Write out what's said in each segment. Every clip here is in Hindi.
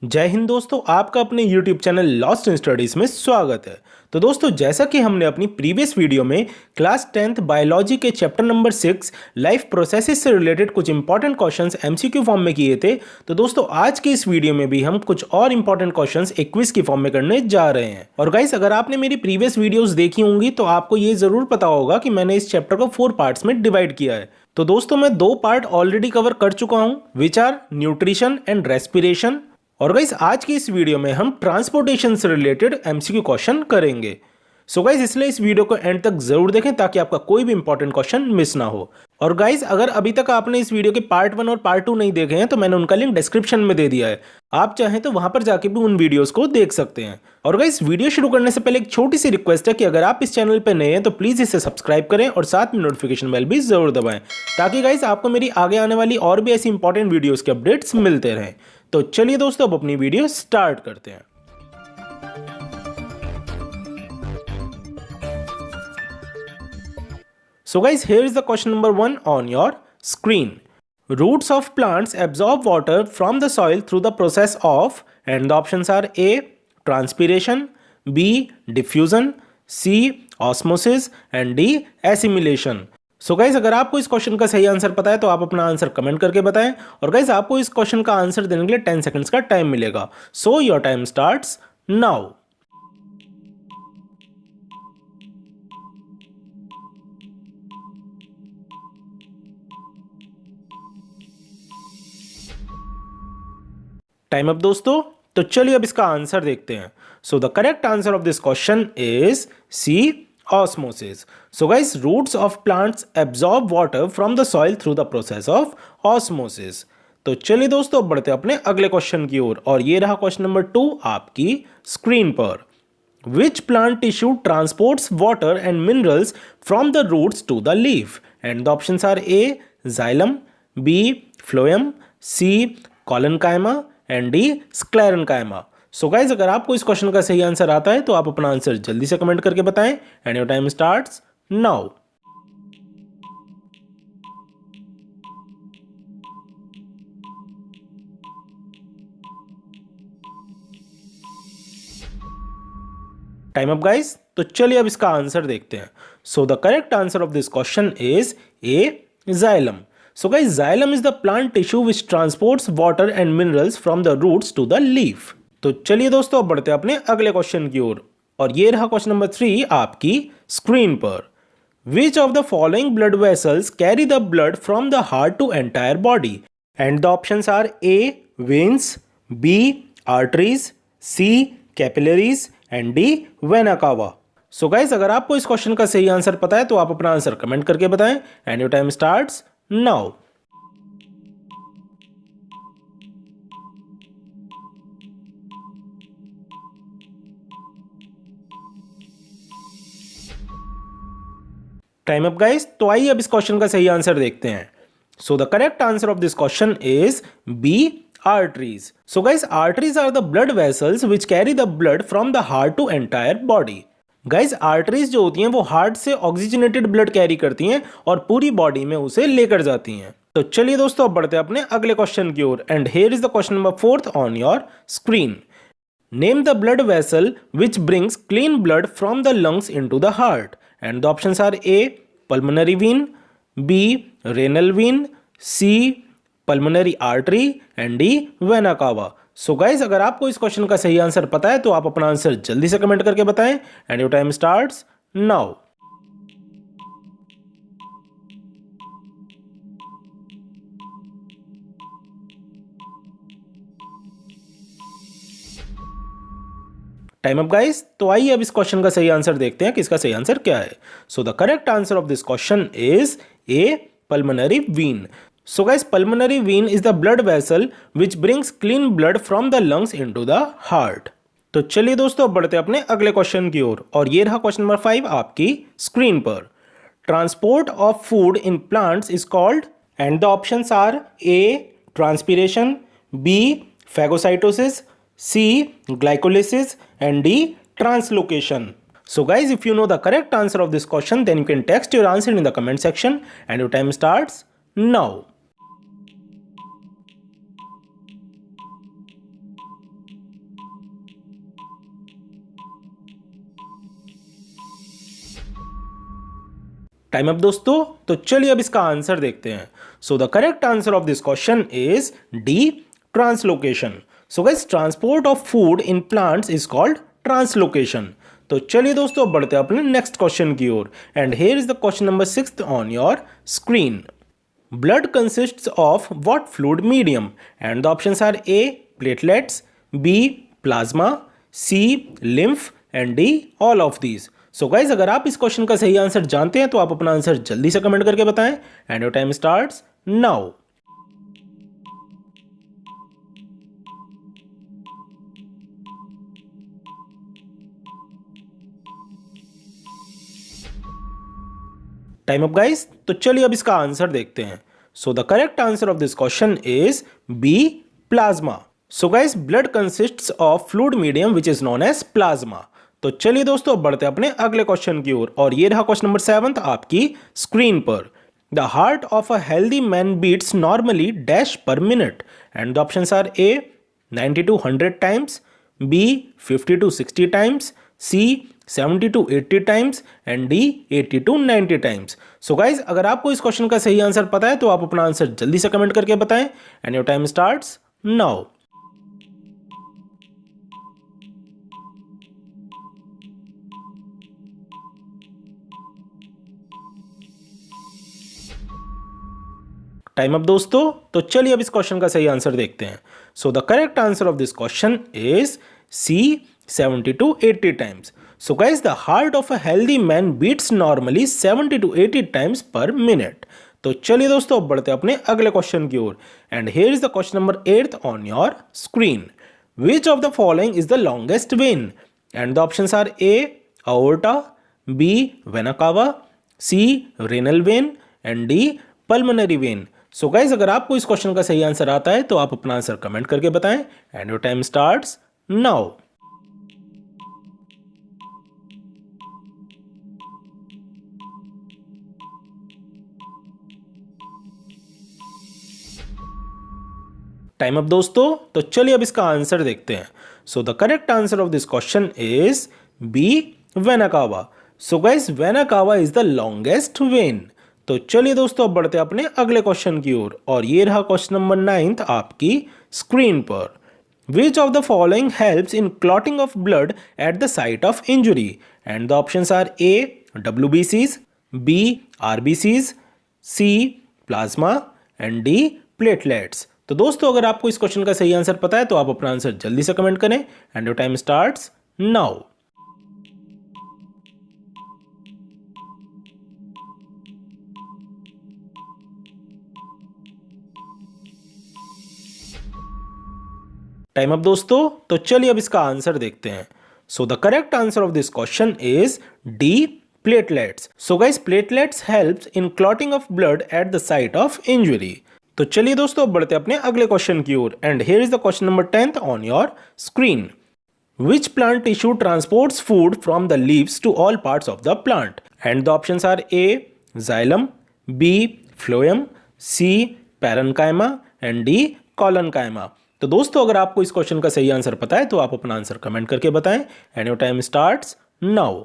जय हिंद दोस्तों, आपका अपने YouTube channel lost in studies में स्वागत है। तो दोस्तों, जैसा कि हमने अपनी प्रीवियस वीडियो में क्लास 10th बायोलॉजी के चैप्टर नंबर 6 लाइफ प्रोसेसेस से रिलेटेड कुछ इंपॉर्टेंट क्वेश्चंस MCQ फॉर्म में किए थे, तो दोस्तों आज की इस वीडियो में भी हम कुछ और इंपॉर्टेंट क्वेश्चंस एक क्विज की फॉर्म में करने जा रहे हैं। और गाइस, अगर आपने मेरी प्रीवियस वीडियोज देखी होंगी तो आपको ये जरूर पता होगा कि मैंने इस चैप्टर को 4 पार्ट्स में डिवाइड किया है। तो दोस्तों, मैं 2 पार्ट ऑलरेडी कवर कर चुका हूं, which are nutrition and respiration. और गाइस, आज की इस वीडियो में हम ट्रांसपोर्टेशन से रिलेटेड MCQ क्वेश्चन करेंगे। सो गाइस, इसलिए इस वीडियो को एंड तक जरूर देखें ताकि आपका कोई भी इंपॉर्टेंट क्वेश्चन मिस ना हो। और गाइस, अगर अभी तक आपने इस वीडियो के पार्ट 1 और पार्ट 2 नहीं देखे हैं तो मैंने उनका लिंक डिस्क्रिप्शन में दे दिया है, आप चाहें तो वहां पर जाके भी उन वीडियोस को देख सकते हैं। और गाइस, वीडियो शुरू करने से पहले एक छोटी सी रिक्वेस्ट है कि अगर आप इस चैनल पर नए हैं तो प्लीज इसे सब्सक्राइब करें और साथ में नोटिफिकेशन बेल भी जरूर दबाएं, ताकि गाइस आपको मेरी आगे आने वाली और भी ऐसी इंपॉर्टेंट वीडियोस के अपडेट्स मिलते रहें। तो चलिए दोस्तों, अब अपनी वीडियो स्टार्ट करते हैं। So guys, here is the question number 1 on your screen. Roots of plants absorb water from the soil through the process of, and the options are A. Transpiration, B. Diffusion, C. Osmosis and D. Assimilation. So guys, अगर आपको इस क्वेश्चन का सही आंसर पता है तो आप अपना आंसर कमेंट करके बताएं। और गाइज, आपको इस क्वेश्चन का आंसर देने के लिए 10 सेकंड्स का टाइम मिलेगा। So your time starts now. Time up दोस्तों। तो चलिए अब इसका आंसर देखते हैं। So the correct answer of this question is C, osmosis. So guys, roots of plants absorb water from the soil through the process of osmosis. तो चलिए दोस्तों, बढ़ते अपने अगले क्वेश्चन की ओर। और ये रहा क्वेश्चन नंबर 2 आपकी स्क्रीन पर। Which plant tissue transports water and minerals from the roots to the leaf? And the options are A. Xylem, B. Phloem, C. Collenchyma and D. Sclerenchyma. So guys, अगर आपको इस क्वेश्चन का सही आंसर आता है तो आप अपना आंसर जल्दी से कमेंट करके बताएं। And your time starts now. Time up guys. तो चलिए अब इसका आंसर देखते हैं। So the correct answer of this question is A, xylem. So guys, xylem is the plant tissue which transports water and minerals from the roots to the leaf. तो चलिए दोस्तों, अब बढ़ते हैं अपने अगले क्वेश्चन की ओर। और ये रहा क्वेश्चन नंबर 3 आपकी स्क्रीन पर। Which of the following blood vessels carry the blood from the heart to entire body? And the options are A. Veins, B. Arteries, C. Capillaries and D. Vena cava. So guys, अगर आपको इस क्वेश्चन का सही आंसर पता है तो आप अपना आंसर कमेंट करके बताएं। And your time starts now. Time up guys. तो आइए अब इस क्वेश्चन का सही आंसर देखते हैं। So the correct answer of this question is B, arteries. So guys, arteries are the blood vessels which carry the blood from the heart to entire body. Guys, arteries जो होती हैं वो हार्ट से ऑक्सीजनेटेड ब्लड कैरी करती हैं और पूरी बॉडी में उसे लेकर जाती हैं। तो चलिए दोस्तों, अब बढ़ते हैं अपने अगले क्वेश्चन की ओर। And here is the question number 4 on your screen. Name the blood vessel which brings clean blood from the lungs into the heart. And the options are A. Pulmonary vein, B. Renal vein, C. Pulmonary artery and D. Vena cava. So guys, अगर आपको इस क्वेश्चन का सही आंसर पता है तो आप अपना आंसर जल्दी से कमेंट करके बताएं। And your time starts now. Time up guys. तो आइए अब इस क्वेश्चन का सही आंसर देखते हैं कि इसका सही आंसर क्या है। सो the correct answer of this question is A, pulmonary Wien. So guys, pulmonary Wien is the blood vessel which brings clean blood from the lungs into the heart. तो चलिए दोस्तों, अब बढ़ते हैं अपने अगले क्वेश्चन की ओर। और ये रहा क्वेश्चन नंबर 5 आपकी स्क्रीन पर। Transport of food in plants is called. And the options are A, transpiration, B, phagocytosis, C. Glycolysis and D. Translocation. So guys, if you know the correct answer of this question, then you can text your answer in the comment section and your time starts now. Time up दोस्तों, तो चलिए अब इसका आंसर देखते हैं। So the correct answer of this question is D, translocation. So guys, transport of food in plants is called translocation. तो चलिए दोस्तों, अब बढ़ते हैं अपने नेक्स्ट क्वेश्चन की ओर। And here is the question number 6 on your screen. Blood consists of what fluid medium? And the options are A, platelets, B, plasma, C, lymph and D, all of these. So guys, अगर आप इस क्वेश्चन का सही आंसर जानते हैं तो आप अपना आंसर जल्दी से कमेंट करके बताएं। And your time starts now. Time up guys, तो चलिए अब इसका आंसर देखते हैं। So the correct answer of this question is B, plasma. So guys, blood consists of fluid medium which is known as plasma. तो चलिए दोस्तों, अब बढ़ते हैं अपने अगले क्वेश्चन की ओर, और ये रहा क्वेश्चन नंबर 7 आपकी स्क्रीन पर। The heart of a healthy man beats normally dash per minute. And the options are A, 90 to 100 times, B 50 to 60 times, C 70 to 80 times and D 80 to 90 times. So guys, अगर आपको इस क्वेश्चन का सही आंसर पता है तो आप अपना आंसर जल्दी से कमेंट करके बताएं। And your time starts now. Time up दोस्तों, तो चलिए अब इस क्वेश्चन का सही आंसर देखते हैं। So the correct answer of this question is C, 70 to 80 times. So guys, the heart of a healthy man beats normally 70 to 80 times per minute. तो चलिए दोस्तों, अब बढ़ते हैं अपने अगले क्वेश्चन की ओर। And here is the question number 8 on your screen. Which of the following is the longest vein? And the options are A, aorta, B, vena cava, C, renal vein and D, pulmonary vein. So guys, अगर आपको इस क्वेश्चन का सही आंसर आता है तो आप अपना आंसर कमेंट करके बताएं। And your time starts now. Time up दोस्तों, तो चलिए अब इसका आंसर देखते हैं। So the correct answer of this question is B, vena cava. So guys, vena cava is the longest vein. तो चलिए दोस्तों, अब बढ़ते हैं अपने अगले क्वेश्चन की ओर, और ये रहा क्वेश्चन नंबर 9 आपकी स्क्रीन पर। Which of the following helps in clotting of blood at the site of injury? And the options are A, WBCs, B, RBCs, C, plasma and D, platelets. तो दोस्तों, अगर आपको इस क्वेश्चन का सही आंसर पता है तो आप अपना आंसर जल्दी से कमेंट करें। And your time starts now. Time up दोस्तों, तो चलिए अब इसका आंसर देखते हैं। So the correct answer of this question is D, platelets. So guys, platelets helps in clotting of blood at the site of injury. तो चलिए दोस्तों, अब बढ़ते हैं अपने अगले क्वेश्चन की ओर। And here is the question number 10 on your screen. Which plant tissue transports food from the leaves to all parts of the plant? And the options are A, xylem, B, phloem, C, parenchyma and D, collenchyma. तो दोस्तों, अगर आपको इस क्वेश्चन का सही आंसर पता है तो आप अपना आंसर कमेंट करके बताएं। And your time starts now.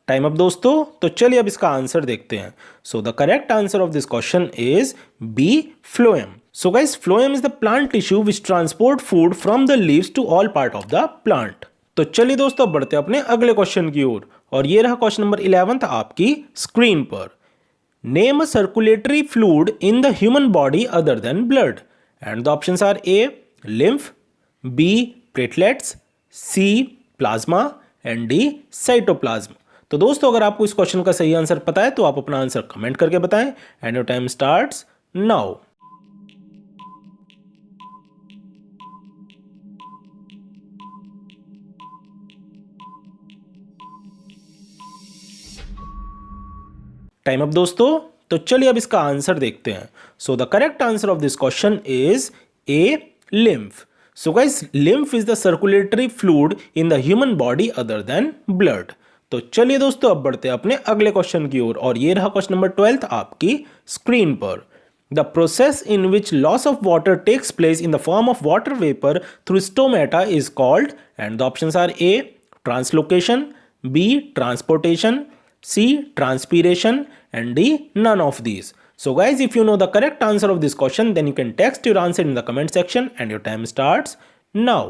Time up दोस्तों, तो चलिए अब इसका आंसर देखते हैं। So the correct answer of this question is B, phloem. So guys, phloem is the plant tissue which transport food from the leaves to all part of the plant. तो चलिए दोस्तों, बढ़ते अपने अगले क्वेश्चन की ओर, और ये रहा क्वेश्चन नंबर 11 आपकी स्क्रीन पर। Name a circulatory fluid in the human body other than blood. And the options are A, lymph, B, platelets, C, plasma and D, cytoplasm. तो दोस्तों, अगर आपको इस क्वेश्चन का सही आंसर पता है तो आप अपना आंसर कमेंट करके बताएं। And your time starts now. Time up दोस्तों, तो चलिए अब इसका आंसर देखते हैं। So the correct answer of this question is A, lymph. So guys, lymph is the circulatory fluid in the human body other than blood. तो चलिए दोस्तों, अब बढ़ते हैं अपने अगले क्वेश्चन की ओर, और ये रहा क्वेश्चन नंबर 12 आपकी स्क्रीन पर। The process in which loss of water takes place in the form of water vapor through stomata is called, and the options are A. Translocation, B. Transportation, C. Transpiration, and D. None of these. So guys, if you know the correct answer of this question, then you can text your answer in the comment section and your time starts now.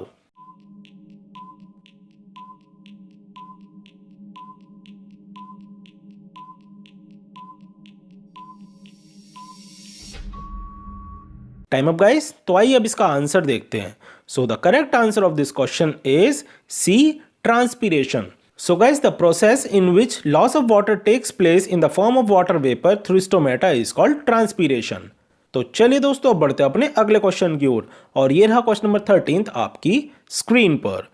Time up guys, तो आइए अब इसका आंसर देखते हैं. So the correct answer of this question is C, transpiration. So guys, the process in which loss of water takes place in the form of water vapor through stomata is called transpiration. तो चलिए दोस्तों, अब बढ़ते हैं अपने अगले क्वेश्चन की ओर, और ये रहा क्वेश्चन नंबर 13 आपकी स्क्रीन पर.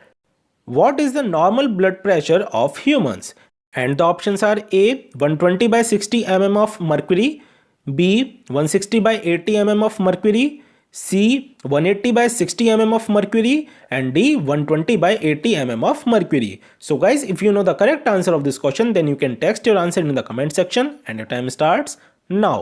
What is the normal blood pressure of humans? And the options are A. 120 by 60 mm of mercury, B. 160 by 80 mm of mercury, C. 180 by 60 mm of mercury, and D. 120 by 80 mm of mercury. So guys, if you know the correct answer of this question, then you can text your answer in the comment section and your time starts now.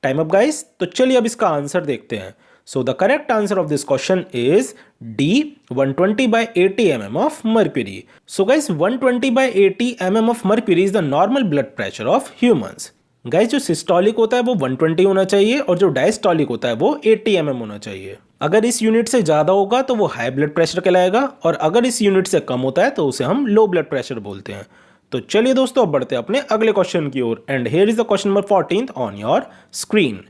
Time up guys, तो चलिए अब इसका आंसर देखते हैं. So the correct answer of this question is D, 120 by 80 mm of mercury. So guys, 120 by 80 mm of mercury is the normal blood pressure of humans. Guys, जो सिस्टोलिक होता है वो 120 होना चाहिए और जो डायस्टोलिक होता है वो 80 mm होना चाहिए. अगर इस यूनिट से ज़्यादा होगा तो वो हाई ब्लड प्रेशर कहलाएगा, और अगर इस यूनिट से कम होता है तो उसे हम लो ब्लड प्रेशर बोलते हैं. तो चलिए दोस्तों, अब बढ़ते हैं अपने अगले क्वेश्चन की ओर, and here is the question number 14 on your screen.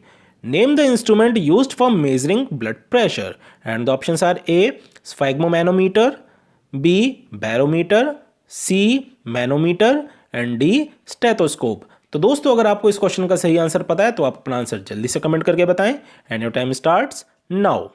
Name the instrument used for measuring blood pressure, and the options are A. Sphygmomanometer, B. Barometer, C. Manometer, and D. Stethoscope. तो दोस्तों, अगर आपको इस क्वेश्चन का सही आंसर पता है तो आप अपना आंसर जल्दी से कमेंट करके बताएं, and your time starts now.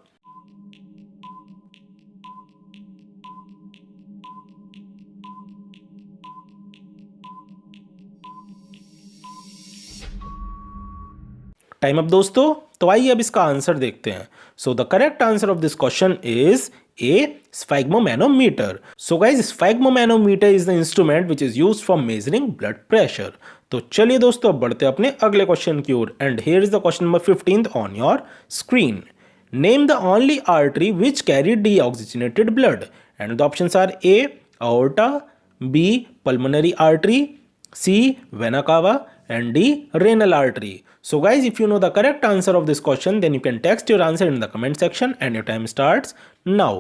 Time up दोस्तों, तो आइए अब इसका आंसर देखते हैं. So the correct answer of this question is A. Sphygmomanometer. So guys, sphygmomanometer is the instrument which is used for measuring blood pressure. तो चलिए दोस्तों, अब बढ़ते हैं अपने अगले क्वेश्चन की ओर, and here is the question number 15 on your screen. Name the only artery which carry deoxygenated blood, and the options are A. aorta, B. pulmonary artery, C. vena cava, and D. renal artery. So guys, if you know the correct answer of this question, then you can text your answer in the comment section and your time starts now.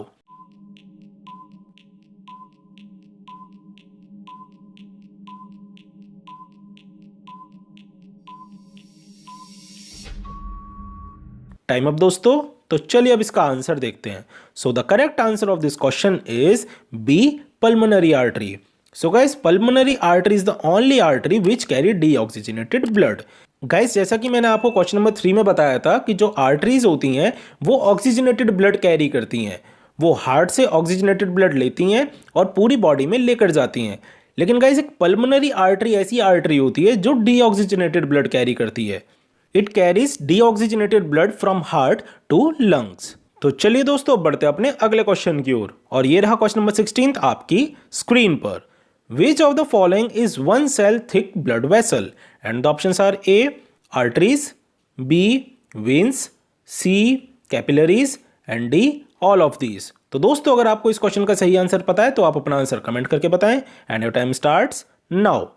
Time up दोस्तों, तो चलिए अब इसका आंसर देखते हैं. So the correct answer of this question is B. pulmonary artery. So guys, pulmonary artery is the only artery which carry deoxygenated blood. Guys, जैसा कि मैंने आपको क्वेश्चन नंबर 3 में बताया था कि जो आर्टरीज होती हैं वो ऑक्सीजनेटेड ब्लड कैरी करती हैं. वो हार्ट से ऑक्सीजनेटेड ब्लड लेती हैं और पूरी बॉडी में लेकर जाती हैं. लेकिन गाइस, एक पल्मोनरी आर्टरी ऐसी आर्टरी होती है जो डीऑक्सीजनेटेड ब्लड कैरी करती है. It carries deoxygenated blood from heart to lungs. तो चलिए दोस्तों, बढ़ते हैं अपने अगले क्वेश्चन की ओर, और ये रहा क्वेश्चन नंबर 16 आपकी स्क्रीन पर. Which of the following is one cell thick blood vessel? And the options are A. arteries, B. veins, C. capillaries, and D. all of these. तो दोस्तों, अगर आपको इस क्वेश्चन का सही आंसर पता है तो आप अपना आंसर कमेंट करके बताएं, and your time starts now.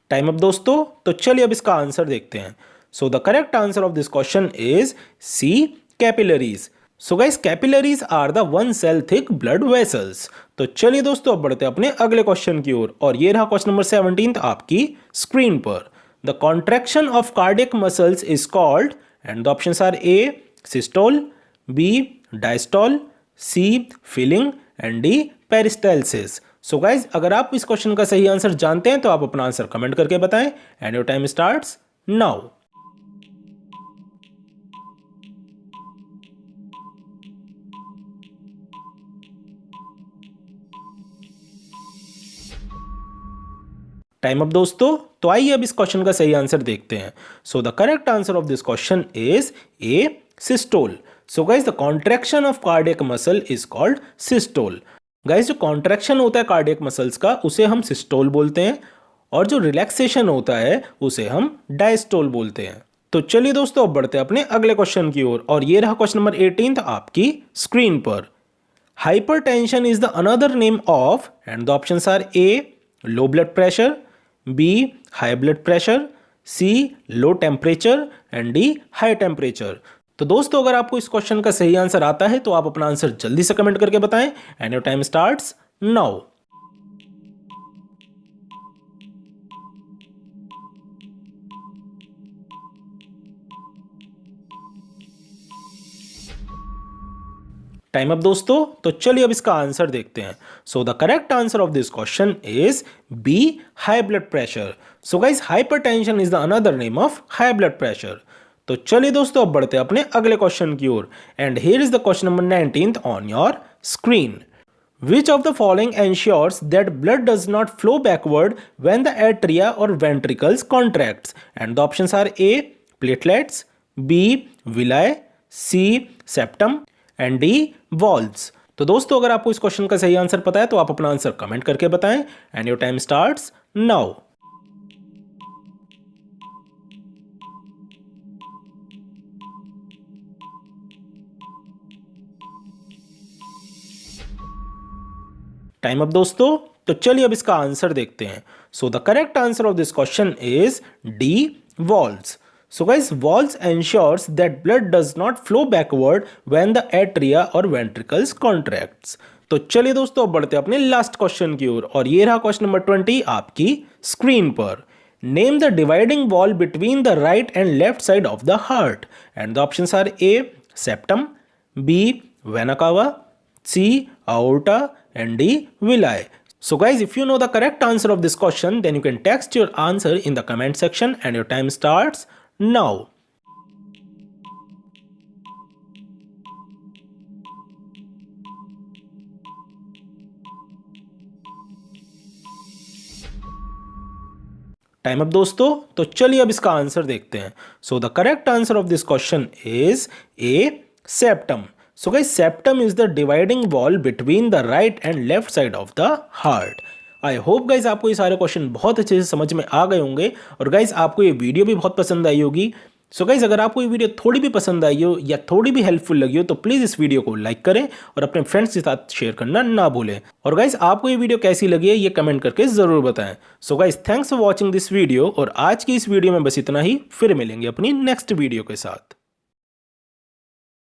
Time up दोस्तों, तो चलिए अब इसका आंसर देखते हैं. So the correct answer of this question is C. Capillaries. So guys, capillaries are the one cell thick blood vessels. तो चलिए दोस्तों, अब बढ़ते हैं अपने अगले क्वेश्चन की ओर, और ये रहा क्वेश्चन नंबर 17 आपकी स्क्रीन पर. The contraction of cardiac muscles is called, and the options are A. Systole, B. Diastole, C. Filling, and D. Peristalsis. So guys, अगर आप इस क्वेश्चन का सही आंसर जानते हैं तो आप अपना आंसर कमेंट करके बताएं, and your time starts now. Time up दोस्तों। तो आइए अब इस क्वेश्चन का सही आंसर देखते हैं। So the correct answer of this question is A systole. So guys the contraction of cardiac muscle is called systole. Guys जो कॉन्ट्रैक्शन होता है कार्डियक मसल्स का उसे हम सिस्टोल बोलते हैं और जो रिलैक्सेशन होता है उसे हम डायस्टोल बोलते हैं। तो चलिए दोस्तों अब बढ़ते हैं अपने अगले क्वेश्चन की ओर और ये रहा क्वेश्चन नंबर 18 आपकी स्क्रीन पर। Hypertension is the another name of and the options are A low blood pressure, B high blood pressure, C low temperature and D high temperature. तो दोस्तों अगर आपको इस क्वेश्चन का सही आंसर आता है तो आप अपना आंसर जल्दी से कमेंट करके बताएं and your time starts now. Time up दोस्तों। तो चलिए अब इसका आंसर देखते हैं। So the correct answer of this question is B high blood pressure. So guys hypertension is the another name of high blood pressure. तो चलिए दोस्तों अब बढ़ते हैं अपने अगले क्वेश्चन की ओर and here is the question number 19 on your screen. Which of the following ensures that blood does not flow backward when the atria or ventricles contracts? And the options are A platelets, B villi, C septum and D valves. तो दोस्तों अगर आपको इस क्वेश्चन का सही आंसर पता है तो आप अपना आंसर कमेंट करके बताएं and your time starts now. Time up दोस्तों। तो चलिए अब इसका आंसर देखते हैं। So the correct answer of this question is D valves. So guys valves ensures that blood does not flow backward when the atria और वेंट्रिकल्स कॉन्ट्रैक्ट्स। तो चलिए दोस्तों अब बढ़ते हैं अपने लास्ट क्वेश्चन की ओर और ये रहा क्वेश्चन नंबर 20 आपकी स्क्रीन पर। Name the dividing wall between the right and left side of the heart and the options are A septum, B vena cava, C aorta and D villi. So guys, if you know the correct answer of this question, then you can text your answer in the comment section and your time starts now. Time up दोस्तों। तो चलिए अब इसका आंसर देखते हैं। So the correct answer of this question is A septum. So guys, septum is the dividing wall between the right and left side of the heart. I hope guys आपको ये सारे क्वेश्चन बहुत अच्छे से समझ में आ गए होंगे और गाइज आपको ये वीडियो भी बहुत पसंद आई होगी। सो गाइज अगर आपको ये वीडियो थोड़ी भी पसंद आई हो या थोड़ी भी हेल्पफुल लगी हो तो प्लीज़ इस वीडियो को लाइक करें और अपने फ्रेंड्स के साथ शेयर करना ना भूलें। और गाइज आपको ये वीडियो कैसी लगी है ये कमेंट करके ज़रूर बताएं। So guys thanks for watching this video और आज की इस वीडियो में बस इतना ही। फिर मिलेंगे अपनी नेक्स्ट वीडियो के साथ।